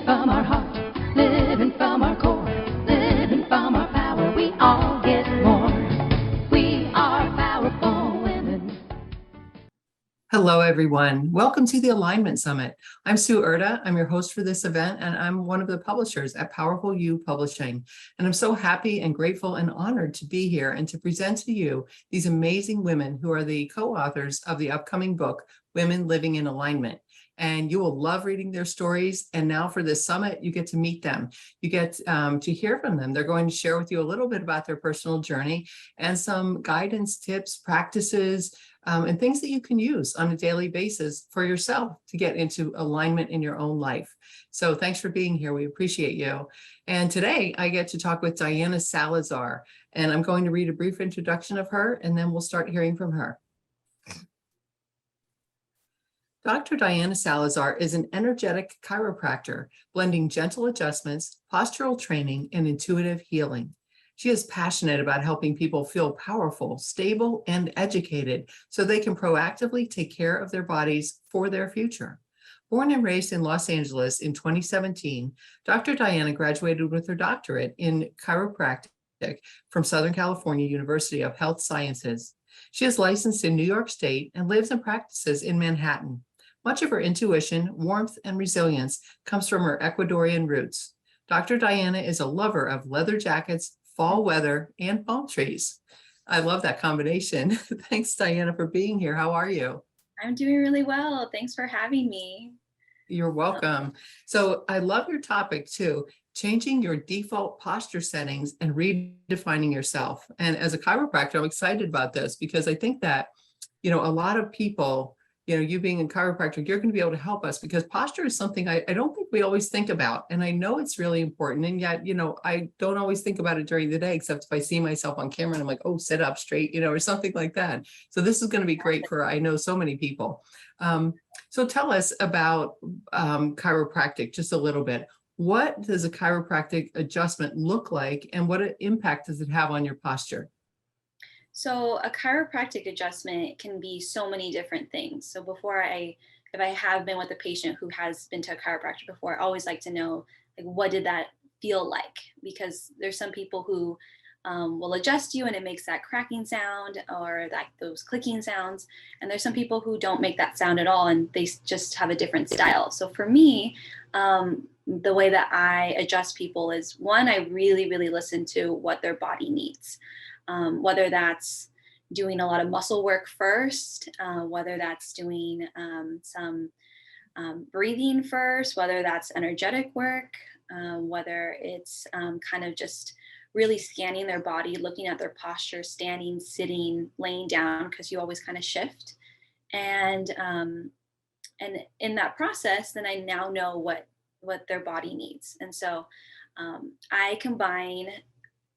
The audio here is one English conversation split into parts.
from our heart, living from our core, living from our power. We all get more. We are powerful women. Hello, everyone. Welcome to the Alignment Summit. I'm Sue Erda. I'm your host for this event, and I'm one of the publishers at Powerful You Publishing. And I'm so happy and grateful and honored to be here and to present to you these amazing women who are the co-authors of the upcoming book, Women Living in Alignment. And you will love reading their stories. And now for this summit, you get to meet them. You get to hear from them. They're going to share with you a little bit about their personal journey and some guidance, tips, practices, and things that you can use on a daily basis for yourself to get into alignment in your own life. So thanks for being here. We appreciate you. And today I get to talk with Diana Salazar, and I'm going to read a brief introduction of her, and then we'll start hearing from her. Dr. Diana Salazar is an energetic chiropractor, blending gentle adjustments, postural training, and intuitive healing. She is passionate about helping people feel powerful, stable, and educated so they can proactively take care of their bodies for their future. Born and raised in Los Angeles in 2017, Dr. Diana graduated with her doctorate in chiropractic from Southern California University of Health Sciences. She is licensed in New York State and lives and practices in Manhattan. Much of her intuition, warmth, and resilience comes from her Ecuadorian roots. Dr. Diana is a lover of leather jackets, fall weather, and palm trees. I love that combination. Thanks, Diana, for being here. How are you? I'm doing really well. Thanks for having me. You're welcome. So I love your topic too, changing your default posture settings and redefining yourself. And as a chiropractor, I'm excited about this because I think that, a lot of people, you being a chiropractor, you're going to be able to help us because posture is something I don't think we always think about. And I know it's really important. And yet, I don't always think about it during the day, except if I see myself on camera and I'm like, oh, sit up straight, or something like that. So this is going to be great for, I know, so many people. So tell us about chiropractic just a little bit. What does a chiropractic adjustment look like and what impact does it have on your posture? So a chiropractic adjustment can be so many different things. So if I have been with a patient who has been to a chiropractor before, I always like to know, like, what did that feel like? Because there's some people who will adjust you and it makes that cracking sound or like those clicking sounds. And there's some people who don't make that sound at all and they just have a different style. So for me, the way that I adjust people is one, I really, really listen to what their body needs. Whether that's doing a lot of muscle work first, whether that's doing some breathing first, whether that's energetic work, whether it's kind of just really scanning their body, looking at their posture, standing, sitting, laying down, because you always kind of shift. And in that process, then I now know what their body needs. And so I combine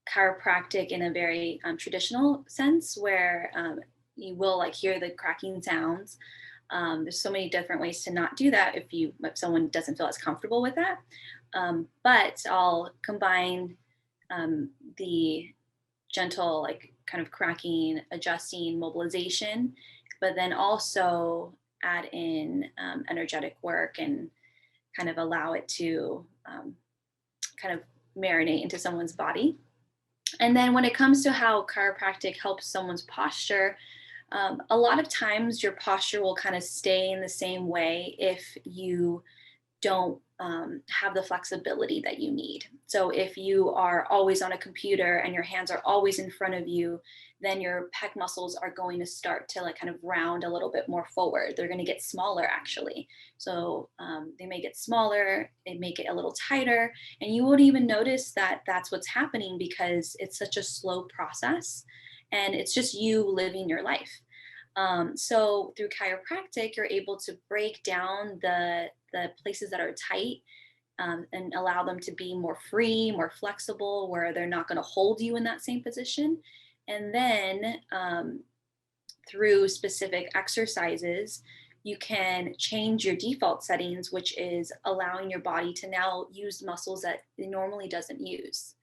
chiropractic in a very traditional sense where you will like hear the cracking sounds. There's so many different ways to not do that if someone doesn't feel as comfortable with that. But I'll combine the gentle, like kind of cracking, adjusting, mobilization, but then also add in energetic work and kind of allow it to kind of marinate into someone's body. And then when it comes to how chiropractic helps someone's posture, a lot of times your posture will kind of stay in the same way if you don't have the flexibility that you need. So if you are always on a computer and your hands are always in front of you, then your pec muscles are going to start to like kind of round a little bit more forward. They're going to get smaller actually. So they may get smaller, they make it a little tighter, and you won't even notice that that's what's happening because it's such a slow process and it's just you living your life. So through chiropractic, you're able to break down the places that are tight and allow them to be more free, more flexible, where they're not going to hold you in that same position. And then through specific exercises, you can change your default settings, which is allowing your body to now use muscles that it normally doesn't use,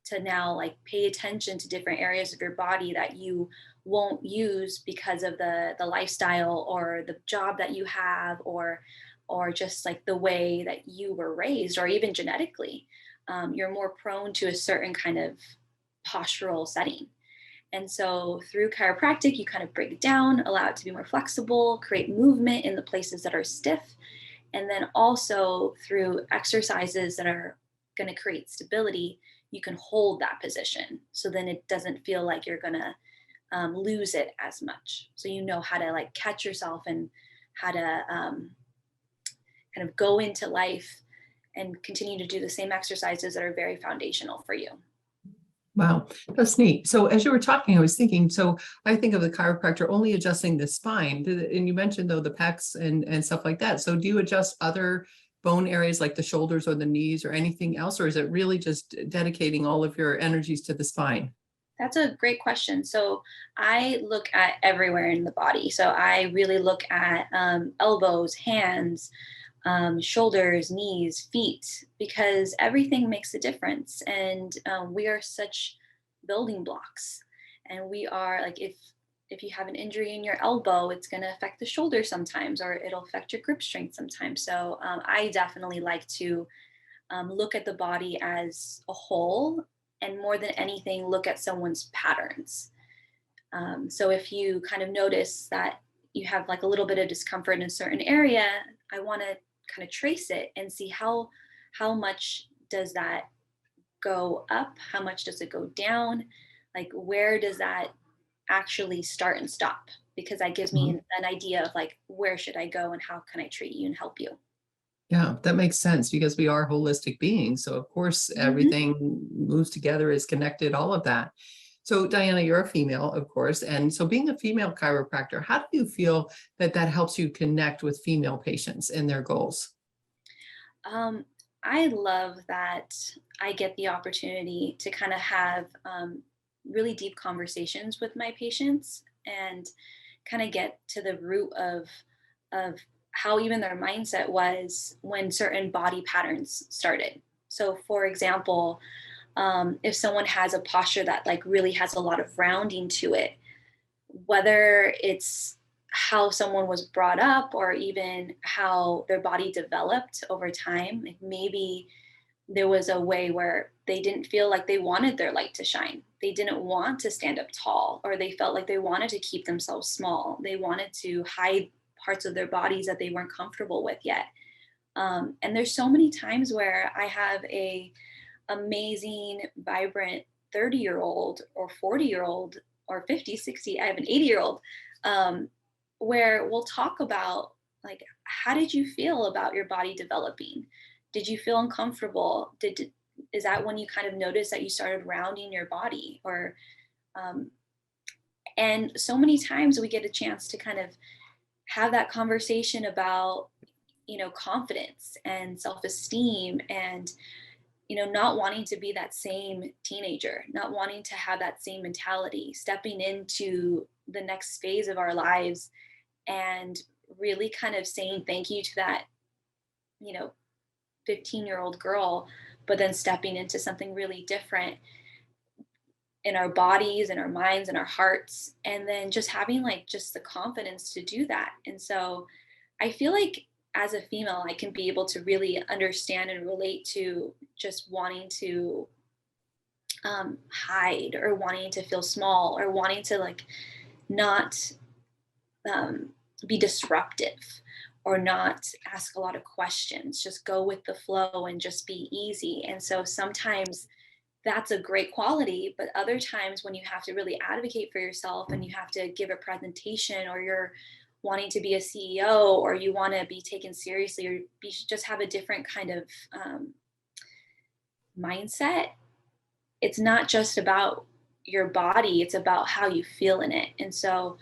to now like pay attention to different areas of your body that you won't use because of the lifestyle or the job that you have or or just like the way that you were raised, or even genetically, you're more prone to a certain kind of postural setting. And so through chiropractic, you kind of break it down, allow it to be more flexible, create movement in the places that are stiff. And then also through exercises that are going to create stability, you can hold that position. So then it doesn't feel like you're going to lose it as much. So you know how to like catch yourself and how to kind of go into life and continue to do the same exercises that are very foundational for you. Wow, that's neat. So as you were talking, I was thinking, so I think of the chiropractor only adjusting the spine. And you mentioned though the pecs and stuff like that. So do you adjust other bone areas like the shoulders or the knees or anything else? Or is it really just dedicating all of your energies to the spine? That's a great question. So I look at everywhere in the body. So I really look at elbows, hands, shoulders, knees, feet, because everything makes a difference. And we are such building blocks. And we are like, if you have an injury in your elbow, it's going to affect the shoulder sometimes, or it'll affect your grip strength sometimes. So I definitely like to look at the body as a whole, and more than anything, look at someone's patterns. So if you kind of notice that you have like a little bit of discomfort in a certain area, I want to kind of trace it and see how much does that go up, how much does it go down, like where does that actually start and stop, because that gives me an idea of like where should I go and how can I treat you and help you. Yeah, that makes sense because we are holistic beings. So of course, Mhm. everything moves together, is connected, all of that. So Diana, you're a female, of course. And so being a female chiropractor, how do you feel that that helps you connect with female patients and their goals? Um, I love that I get the opportunity to kind of have really deep conversations with my patients and kind of get to the root of how even their mindset was when certain body patterns started. So, for example, if someone has a posture that like really has a lot of rounding to it, whether it's how someone was brought up or even how their body developed over time, like maybe there was a way where they didn't feel like they wanted their light to shine. They didn't want to stand up tall, or they felt like they wanted to keep themselves small. They wanted to hide parts of their bodies that they weren't comfortable with yet. And there's so many times where I have a amazing, vibrant 30-year-old or 40-year-old or 50, 60, I have an 80-year-old, where we'll talk about like, how did you feel about your body developing? Did you feel uncomfortable? Is that when you kind of noticed that you started rounding your body? Or um, and so many times we get a chance to kind of have that conversation about, confidence and self-esteem, and not wanting to be that same teenager, not wanting to have that same mentality, stepping into the next phase of our lives and really kind of saying thank you to that, you know, 15-year-old girl, but then stepping into something really different in our bodies and our minds and our hearts. And then just having like just the confidence to do that. And so I feel like as a female, I can be able to really understand and relate to just wanting to hide, or wanting to feel small, or wanting to like not um, be disruptive, or not ask a lot of questions, just go with the flow and just be easy. And so sometimes that's a great quality, but other times when you have to really advocate for yourself and you have to give a presentation, or you're wanting to be a CEO, or you want to be taken seriously, or just have a different kind of mindset, it's not just about your body, it's about how you feel in it. And so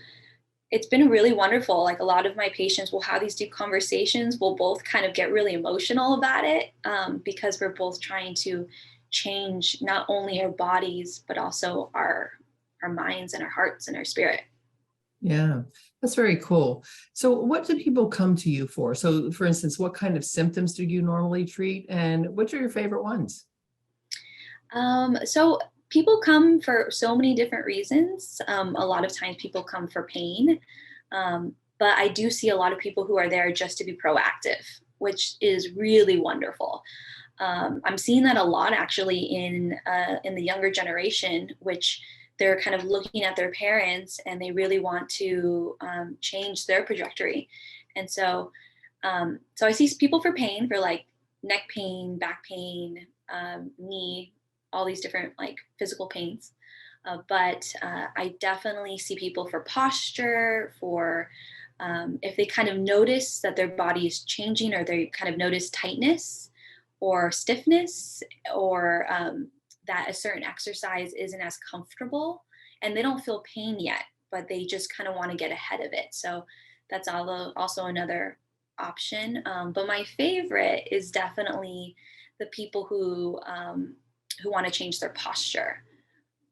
it's been really wonderful. Like a lot of my patients will have these deep conversations. We'll both kind of get really emotional about it, because we're both trying to change not only our bodies, but also our minds and our hearts and our spirit. Yeah, that's very cool. So what do people come to you for? So for instance, what kind of symptoms do you normally treat and which are your favorite ones? So people come for so many different reasons. A lot of times people come for pain. But I do see a lot of people who are there just to be proactive. which is really wonderful. I'm seeing that a lot actually in the younger generation, which they're kind of looking at their parents and they really want to change their trajectory. And so I see people for pain, for like neck pain, back pain, knee, all these different like physical pains. But I definitely see people for posture, for if they kind of notice that their body is changing, or they kind of notice tightness or stiffness, or that a certain exercise isn't as comfortable and they don't feel pain yet, but they just kind of want to get ahead of it. So that's also another option. But my favorite is definitely the people who want to change their posture,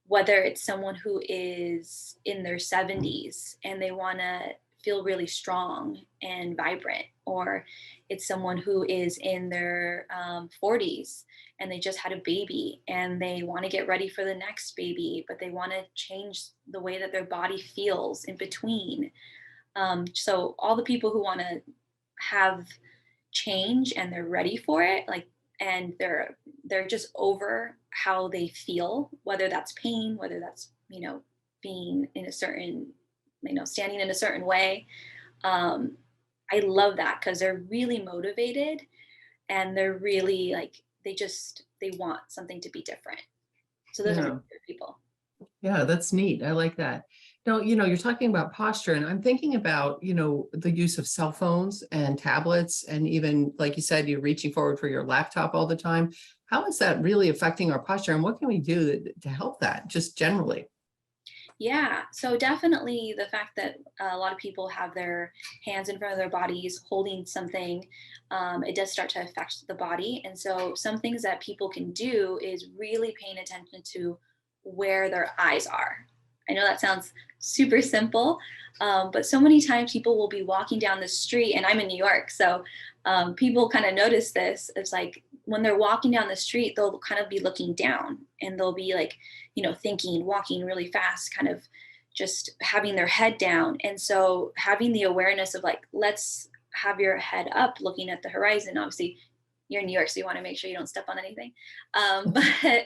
whether it's someone who is in their 70s and they want to feel really strong and vibrant, or it's someone who is in their 40s and they just had a baby and they want to get ready for the next baby, but they want to change the way that their body feels in between. So all the people who want to have change and they're ready for it, like, and they're just over how they feel, whether that's pain, whether that's, being in a certain, standing in a certain way. I love that because they're really motivated and they're really like, they want something to be different. So those are my Yeah. favorite people. Yeah, that's neat. I like that. Now, you're talking about posture, and I'm thinking about, the use of cell phones and tablets, and even, like you said, you're reaching forward for your laptop all the time. How is that really affecting our posture, and what can we do to help that, just generally? Yeah, so definitely the fact that a lot of people have their hands in front of their bodies holding something, it does start to affect the body. And so some things that people can do is really paying attention to where their eyes are. I know that sounds super simple, but so many times people will be walking down the street, and I'm in New York, so people kind of notice this. It's like when they're walking down the street, they'll kind of be looking down and they'll be like, thinking, walking really fast, kind of just having their head down. And so having the awareness of like, let's have your head up looking at the horizon. Obviously, you're in New York, so you want to make sure you don't step on anything. But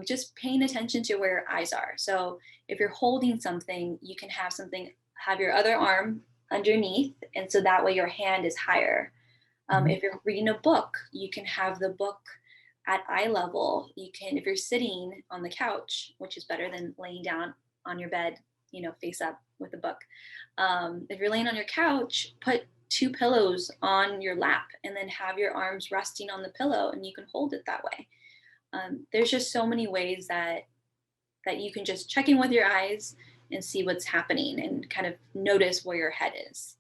just paying attention to where your eyes are. So if you're holding something, you can have your other arm underneath. And so that way your hand is higher. Mhm. If you're reading a book, you can have the book at eye level. You can, if you're sitting on the couch, which is better than laying down on your bed, face up with a book. If you're laying on your couch, put two pillows on your lap and then have your arms resting on the pillow and you can hold it that way. There's just so many ways that you can just check in with your eyes and see what's happening and kind of notice where your head is.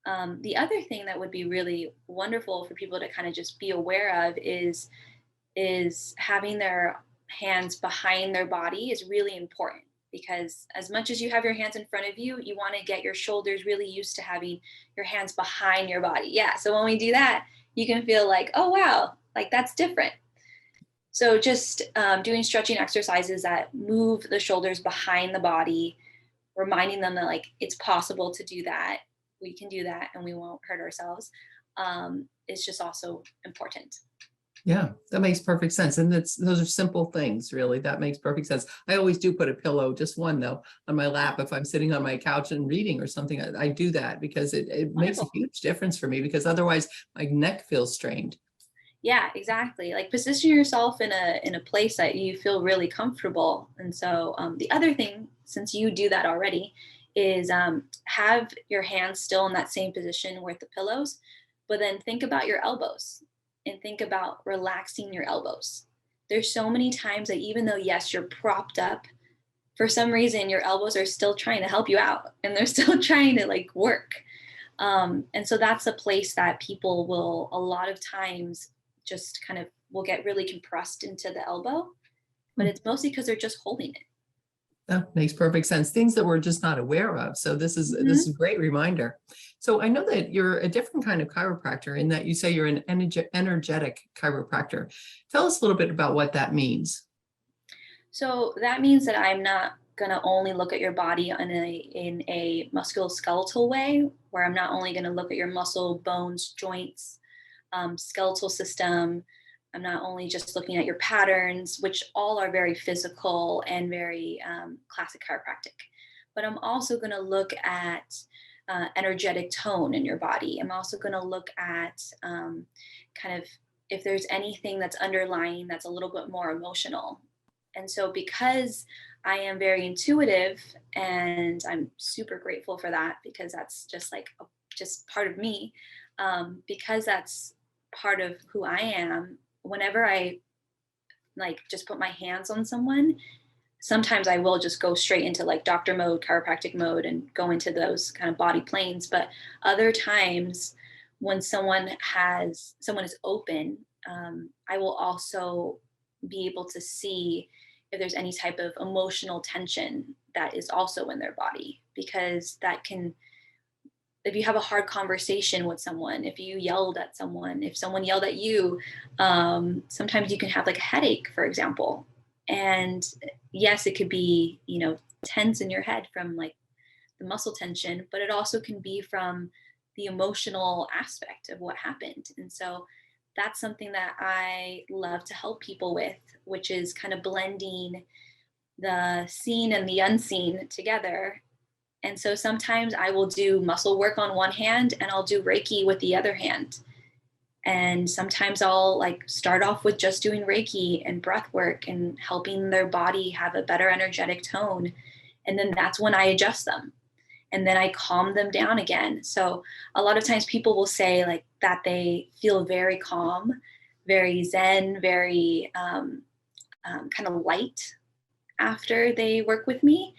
The other thing that would be really wonderful for people to kind of just be aware of is having their hands behind their body is really important, because as much as you have your hands in front of you, you want to get your shoulders really used to having your hands behind your body. Yeah. So when we do that, you can feel like, oh, wow, like that's different. So just doing stretching exercises that move the shoulders behind the body, reminding them that like it's possible to do that. We can do that and we won't hurt ourselves. Is just also important. Yeah, that makes perfect sense. And those are simple things, really. That makes perfect sense. I always do put a pillow, just one though, on my lap if I'm sitting on my couch and reading or something. I do that because it makes a Wonderful. huge difference for me, because otherwise my neck feels strained. Yeah, exactly. Like position yourself in a place that you feel really comfortable. And so the other thing, since you do that already, is have your hands still in that same position with the pillows, but then think about your elbows and think about relaxing your elbows. There's so many times that even though yes, you're propped up, for some reason your elbows are still trying to help you out and they're still trying to like work. And so that's a place that people will a lot of times just kind of will get really compressed into the elbow, but Hmm. it's mostly because they're just holding it. That makes perfect sense. Things that we're just not aware of. So this is Mhm. a great reminder. So I know that you're a different kind of chiropractor in that you say you're an energetic chiropractor. Tell us a little bit about what that means. So that means that I'm not going to only look at your body in a musculoskeletal way, where I'm not only going to look at your muscle, bones, joints, skeletal system. I'm not only just looking at your patterns, which all are very physical and very classic chiropractic, but I'm also going to look at energetic tone in your body. I'm also going to look at kind of if there's anything that's underlying that's a little bit more emotional. And so, because I am very intuitive, and I'm super grateful for that, because that's just like just part of me, because that's part of who I am. Whenever I like just put my hands on someone, sometimes I will just go straight into like doctor mode, chiropractic mode, and go into those kind of body planes. But other times when someone is open, I will also be able to see if there's any type of emotional tension that is also in their body, because that can, if you have a hard conversation with someone, if you yelled at someone, if someone yelled at you, sometimes you can have like a headache, for example. And yes, it could be, tense in your head from like the muscle tension, but it also can be from the emotional aspect of what happened. And so that's something that I love to help people with, which is kind of blending the seen and the unseen together. And so sometimes I will do muscle work on one hand and I'll do Reiki with the other hand. And sometimes I'll like start off with just doing Reiki and breath work and helping their body have a better energetic tone. And then that's when I adjust them. And then I calm them down again. So a lot of times people will say like that they feel very calm, very zen, very kind of light after they work with me.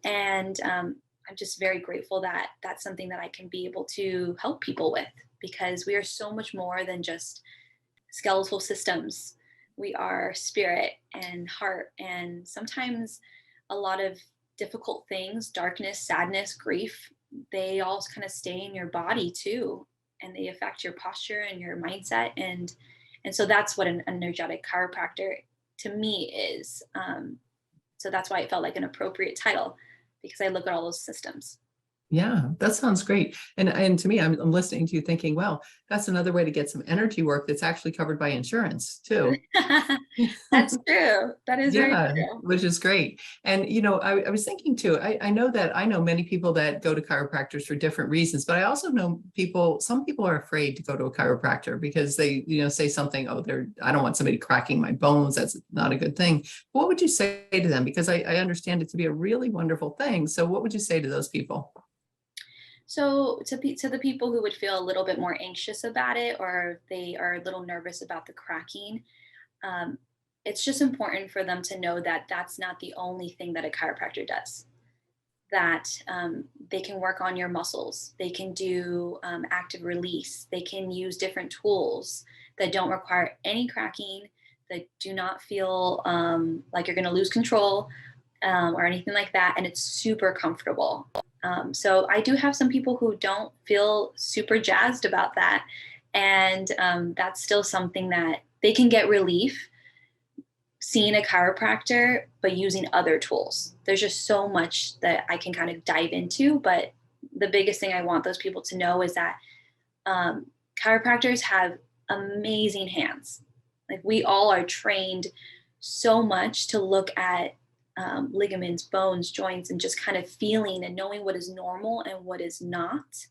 And I'm just very grateful that that's something that I can be able to help people with, because we are so much more than just skeletal systems. We are spirit and heart. And sometimes a lot of difficult things, darkness, sadness, grief, they all kind of stay in your body too. And they affect your posture and your mindset. And so that's what an energetic chiropractor to me is. So that's why it felt like an appropriate title, because I look at all those systems. Yeah, that sounds great. And to me, I'm listening to you thinking, well, that's another way to get some energy work that's actually covered by insurance too. That's true. That is very Yeah, true. which is great. And, I was thinking too, I know many people that go to chiropractors for different reasons, but I also know some people are afraid to go to a chiropractor because they, say something, oh, I don't want somebody cracking my bones. That's not a good thing. What would you say to them? Because I understand it to be a really wonderful thing. So what would you say to those people? So to the people who would feel a little bit more anxious about it, or they are a little nervous about the cracking, um, it's just important for them to know that that's not the only thing that a chiropractor does. That they can work on your muscles, they can do active release, they can use different tools that don't require any cracking, that do not feel like you're going to lose control or anything like that, and it's super comfortable. So I do have some people who don't feel super jazzed about that, and that's still something that they can get relief seeing a chiropractor, but using other tools. There's just so much that I can kind of dive into, but the biggest thing I want those people to know is that chiropractors have amazing hands. Like we all are trained so much to look at ligaments, bones, joints, and just kind of feeling and knowing what is normal and what is not.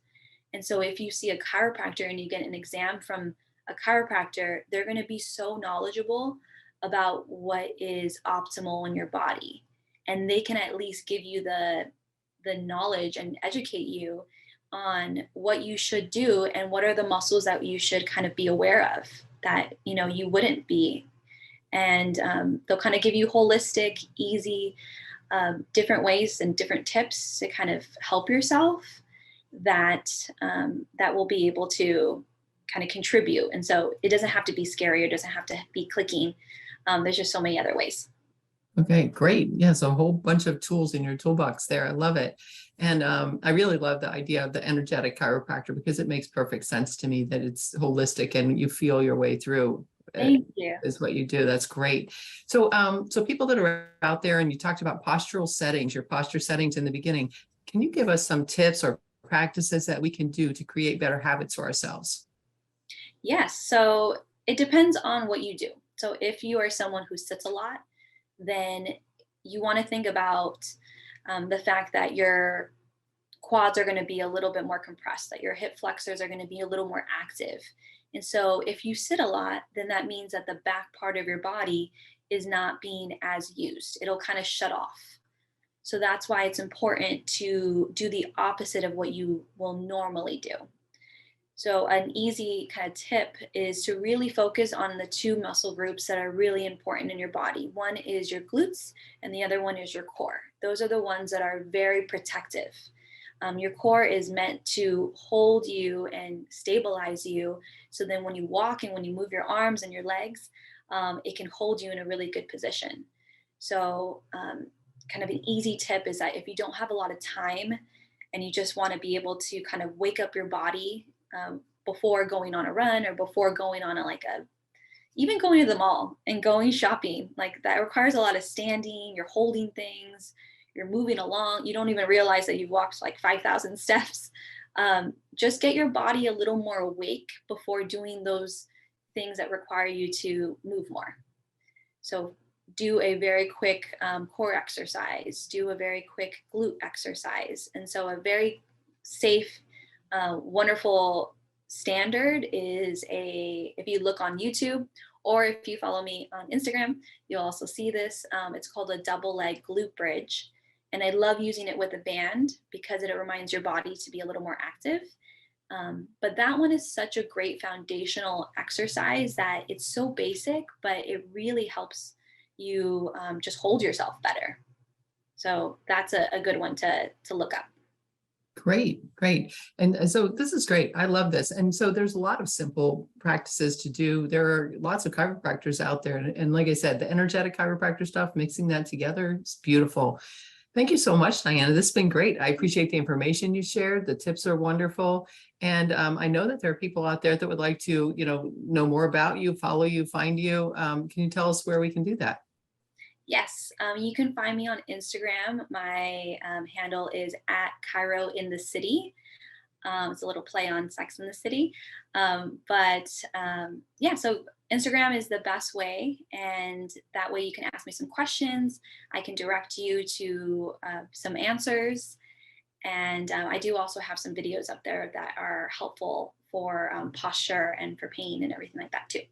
And so if you see a chiropractor and you get an exam from a chiropractor, they're going to be so knowledgeable about what is optimal in your body. And they can at least give you the knowledge and educate you on what you should do and what are the muscles that you should kind of be aware of that you wouldn't be. And they'll kind of give you holistic, easy, different ways and different tips to kind of help yourself that will be able to kind of contribute. And so it doesn't have to be scary, or doesn't have to be clicking. There's just so many other ways. Okay, great. Yeah, so a whole bunch of tools in your toolbox there. I love it. And I really love the idea of the energetic chiropractor, because it makes perfect sense to me that it's holistic and you feel your way through. Thank you. Is what you do. That's great. So, so people that are out there, and you talked about postural settings, your posture settings in the beginning, can you give us some tips or practices that we can do to create better habits for ourselves? Yes. So it depends on what you do. So if you are someone who sits a lot, then you want to think about the fact that your quads are going to be a little bit more compressed, that your hip flexors are going to be a little more active. And so if you sit a lot, then that means that the back part of your body is not being as used. It'll kind of shut off. So that's why it's important to do the opposite of what you will normally do. So, an easy kind of tip is to really focus on the two muscle groups that are really important in your body. One is your glutes, and the other one is your core. Those are the ones that are very protective. Your core is meant to hold you and stabilize you. So then, when you walk and when you move your arms and your legs, it can hold you in a really good position. So, kind of an easy tip is that if you don't have a lot of time and you just want to be able to kind of wake up your body before going on a run or before going on even going to the mall and going shopping, like that requires a lot of standing. You're holding things, you're moving along, you don't even realize that you've walked like 5,000 steps. Just get your body a little more awake before doing those things that require you to move more. So do a very quick core exercise, do a very quick glute exercise. And so a very safe, wonderful standard is if you look on YouTube or if you follow me on Instagram, you'll also see this. It's called a double leg glute bridge. And I love using it with a band because it reminds your body to be a little more active. But that one is such a great foundational exercise that it's so basic, but it really helps you just hold yourself better. So that's a good one to look up. Great, great. And so this is great. I love this. And so there's a lot of simple practices to do. There are lots of chiropractors out there. And like I said, the energetic chiropractor stuff, mixing that together, is beautiful. Thank you so much, Diana. This has been great. I appreciate the information you shared. The tips are wonderful. And I know that there are people out there that would like to, know more about you, follow you, find you. Can you tell us where we can do that? Yes, you can find me on Instagram. My handle is at Cairo in the City. It's a little play on Sex in the City. Yeah, so Instagram is the best way. And that way you can ask me some questions. I can direct you to some answers. And I do also have some videos up there that are helpful for posture and for pain and everything like that too.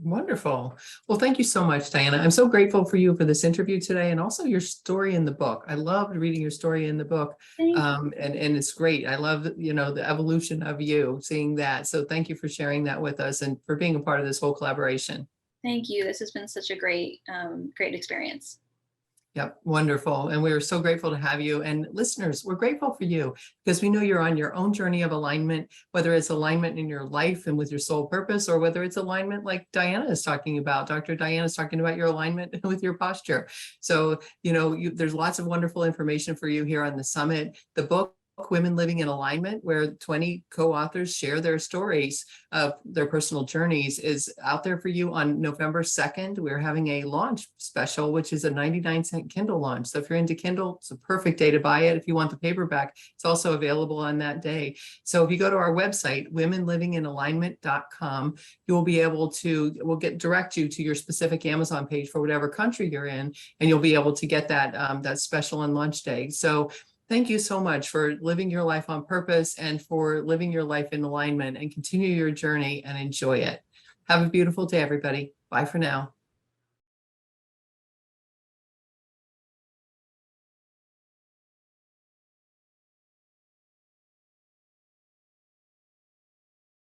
Wonderful. Well, thank you so much, Diana. I'm so grateful for you for this interview today and also your story in the book. I loved reading your story in the book. And it's great. I love, the evolution of you, seeing that. So thank you for sharing that with us and for being a part of this whole collaboration. Thank you. This has been such a great experience. Yep, wonderful. And we're so grateful to have you. And listeners, we're grateful for you because we know you're on your own journey of alignment, whether it's alignment in your life and with your soul purpose, or whether it's alignment like Diana is talking about. Dr. Diana is talking about your alignment with your posture. So, there's lots of wonderful information for you here on the summit. The book, Women Living in Alignment, where 20 co-authors share their stories of their personal journeys, is out there for you on November 2nd. We're having a launch special, which is a 99-cent Kindle launch. So if you're into Kindle, it's a perfect day to buy it. If you want the paperback, it's also available on that day. So if you go to our website, womenlivinginalignment.com, you will be able to, we'll direct you to your specific Amazon page for whatever country you're in, and you'll be able to get that special on launch day. So thank you so much for living your life on purpose and for living your life in alignment, and continue your journey and enjoy it. Have a beautiful day, everybody. Bye for now.